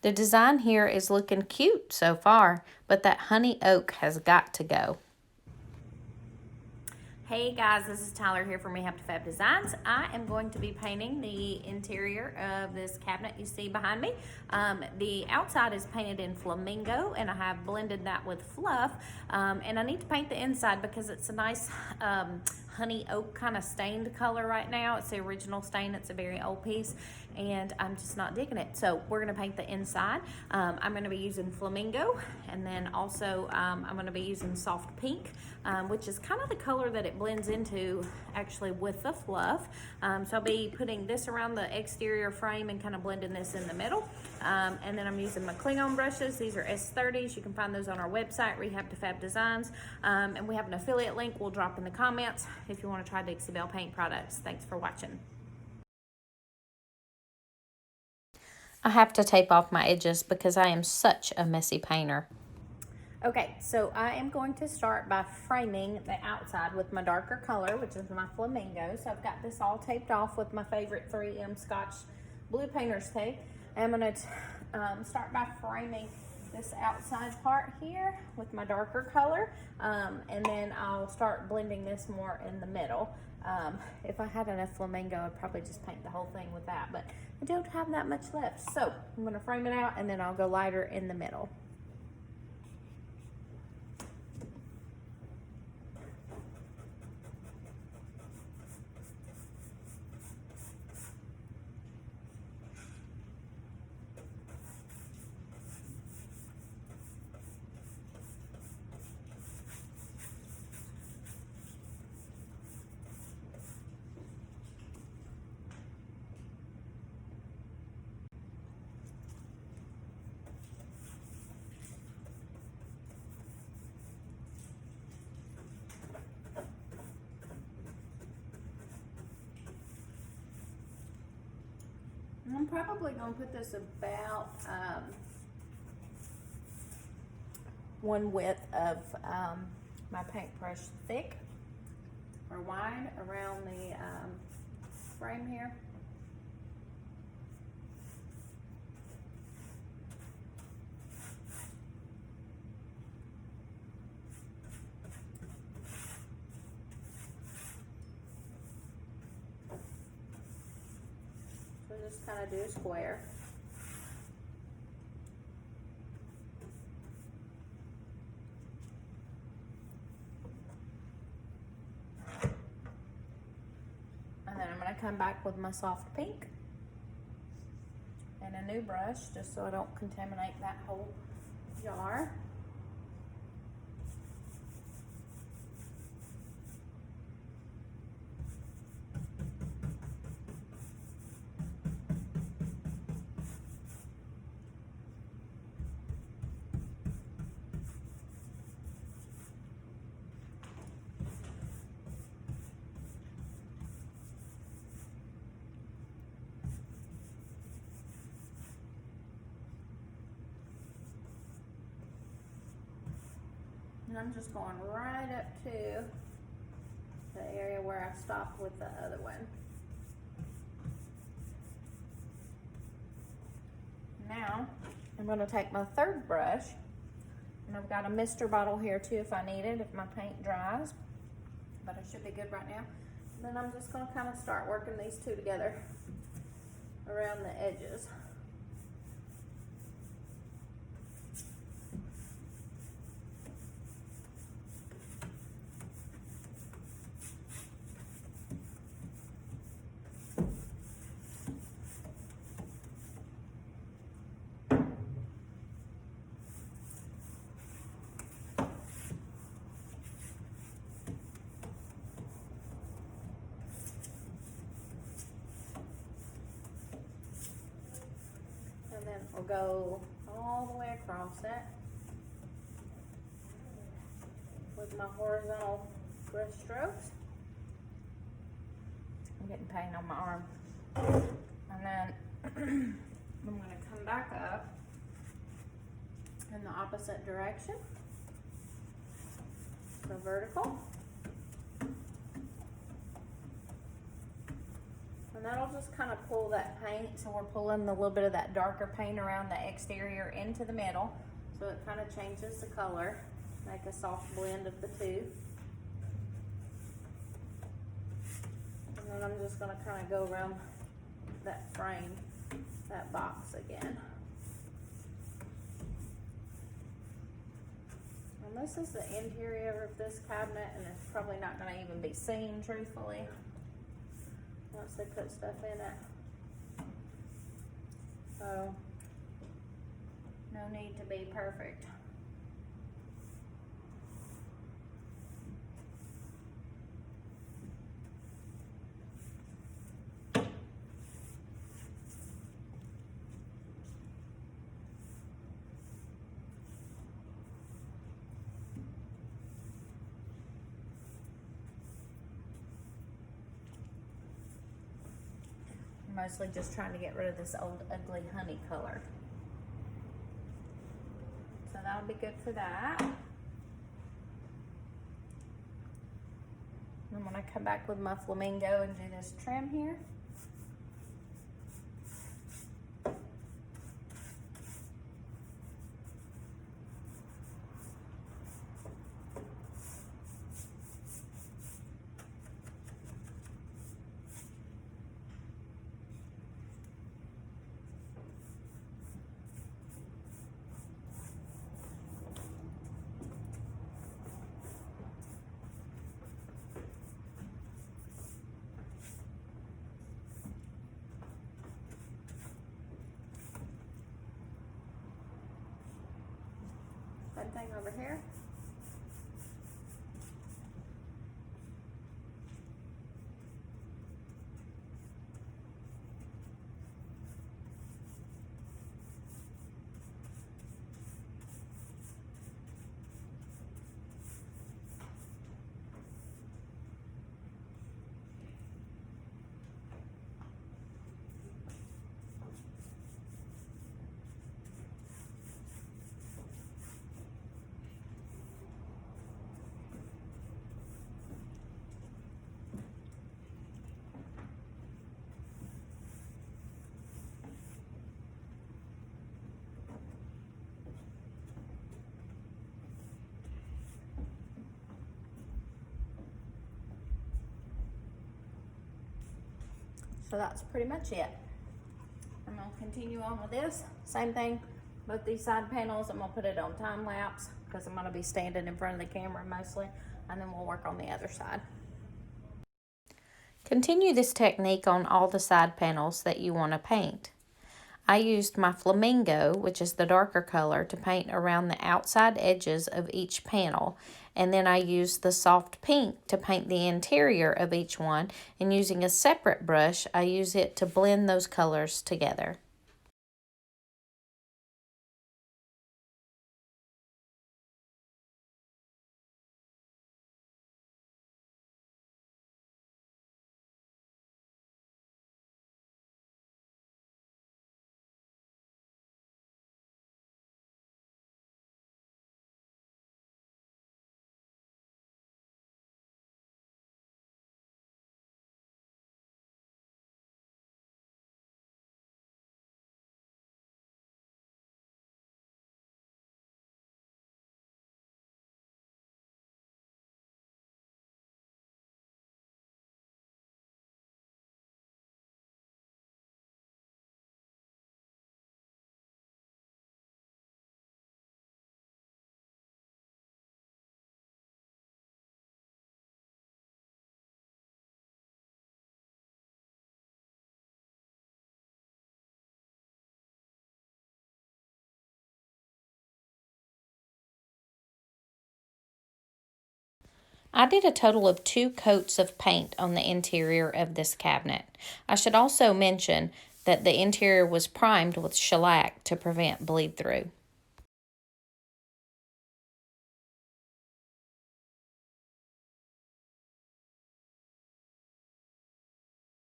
The design here is looking cute so far, but that honey oak has got to go. Hey guys, this is Tyler here from Makeover Fab Designs. I am going to be painting the interior of this cabinet you see behind me. The outside is painted in flamingo, and I have blended that with fluff. And I need to paint the inside because it's a nice honey oak kind of stained color right now. It's the original stain. It's a very old piece, and I'm just not digging it. So we're gonna paint the inside. I'm gonna be using flamingo, and then also I'm gonna be using soft pink, which is kind of the color that it blends into actually with the fluff. So I'll be putting this around the exterior frame and kind of blending this in the middle. And then I'm using my Klingon brushes. These are S30s. You can find those on our website, Rehab to Fab Designs. And we have an affiliate link we'll drop in the comments if you want to try Dixie Belle paint products. Thanks for watching. I have to tape off my edges because I am such a messy painter. Okay, so I am going to start by framing the outside with my darker color, which is my flamingo. So I've got this all taped off with my favorite 3M Scotch Blue Painter's tape. I'm going to start by framing this outside part here with my darker color, and then I'll start blending this more in the middle. If I had enough flamingo, I'd probably just paint the whole thing with that, but I don't have that much left. So I'm going to frame it out, and then I'll go lighter in the middle. I'm probably going to put this about one width of my paintbrush thick or wide around the frame here. So just kind of do a square. And then I'm going to come back with my soft pink and a new brush just so I don't contaminate that whole jar. And I'm just going right up to the area where I stopped with the other one. Now, I'm going to take my third brush, and I've got a mister bottle here too if I need it, if my paint dries, but it should be good right now. And then I'm just going to kind of start working these two together around the edges. And then we'll go all the way across it with my horizontal brush strokes. I'm getting pain on my arm. And then I'm going to come back up in the opposite direction. So vertical. And that'll just kind of pull that paint. So we're pulling a little bit of that darker paint around the exterior into the middle. So it kind of changes the color, make a soft blend of the two. And then I'm just gonna kind of go around that frame, that box again. And this is the interior of this cabinet, and it's probably not gonna even be seen, truthfully, once they put stuff in it. So, no need to be perfect. Mostly just trying to get rid of this old ugly honey color. So that'll be good for that. I'm gonna come back with my flamingo and do this trim here. Same thing over here. So that's pretty much it. I'm gonna continue on with this. Same thing, both these side panels, I'm gonna put it on time lapse because I'm gonna be standing in front of the camera mostly, and then we'll work on the other side. Continue this technique on all the side panels that you wanna paint. I used my flamingo, which is the darker color, to paint around the outside edges of each panel. And then I used the soft pink to paint the interior of each one. And using a separate brush, I use it to blend those colors together. I did a total of 2 coats of paint on the interior of this cabinet. I should also mention that the interior was primed with shellac to prevent bleed through.